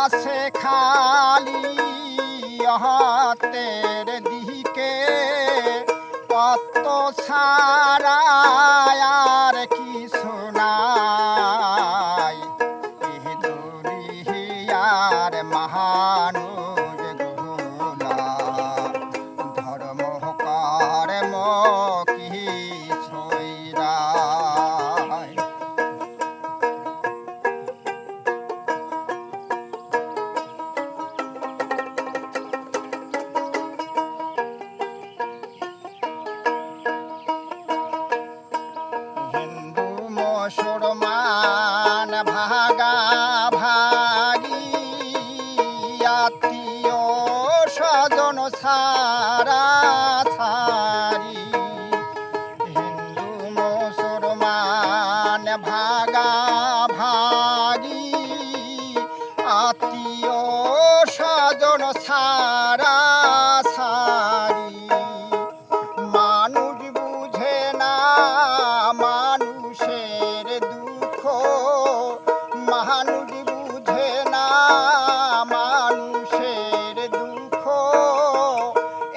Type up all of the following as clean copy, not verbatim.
আছে খালি হাতের দিকে কত ছাড়া আর কিছু নাই এ দুনিয়ার মানুষ গুলা ধর্ম কর্ম কিছুই নাই। হিন্দু মুসলমান ভাগা ভাগি আত্মীয় স্বজন ছাড়া ছাড়ি হিন্দু মুসলমান ভাগা ভাগি আত্মীয় স্বজন ছাড়া ছাড়ি মানুষ বুঝে না মানুষের দুঃখ মানুষ বুঝে না মানুষের দুঃখ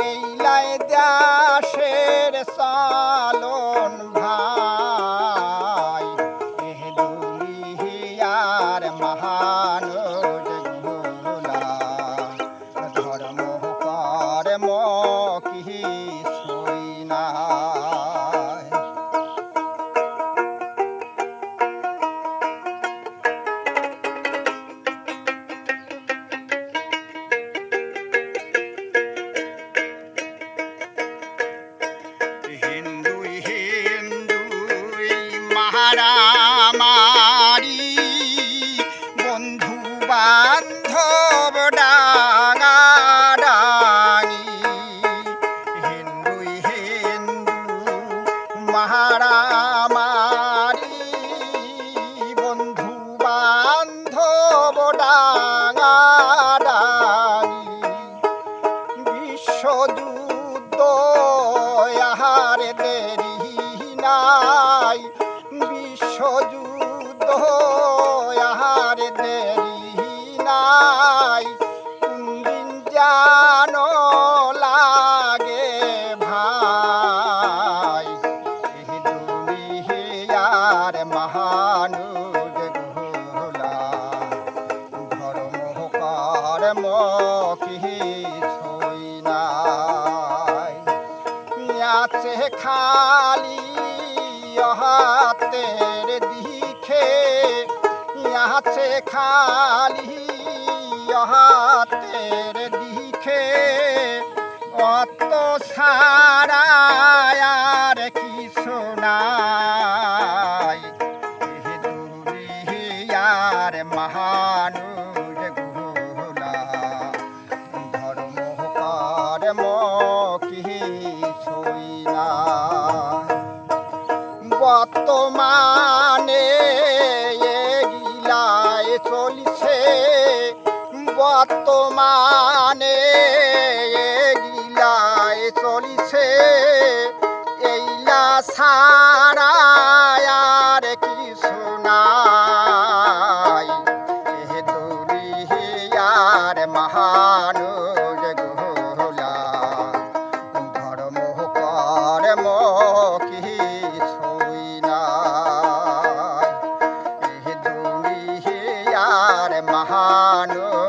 এই লাই দেশের চালন ভাই এ দুনিয়ার মানুষ গুলা ধর্ম কর্ম কিছুই নাই। হিন্দুই হিন্দুই মারামারি বন্ধু বান্ধব ডাঙাডাঙি হিন্দুই হিন্দু মারামারি বন্ধু বান্ধব ডাঙাডাঙি বিশ্বযুদ্ধ আর দেরি নাই বিশ্বযুদ্ধ আর দেরি নাই কোনদিন যেন লাগে ভাই এ দুনিয়ার মানুষ গুলা ধর্ম কর্ম কিছুই নাই আছে খালি হাতের দিকে আছে খালি হাতের দিকে অত ছাড়া আর কিছু নাই এ দুনিয়ার মানুষ গুলা ধর্ম কর্ম কিছুই নাই। বর্তমানে এগিলায় চলছে বর্তমানে এগিলায় চলছে এইলা ছাড়া আর কিছু নাই এ দুনিয়ার মানুষ গুলা ধর্ম কর্ম কিছুই নাই এ দুনিয়ার মানুষ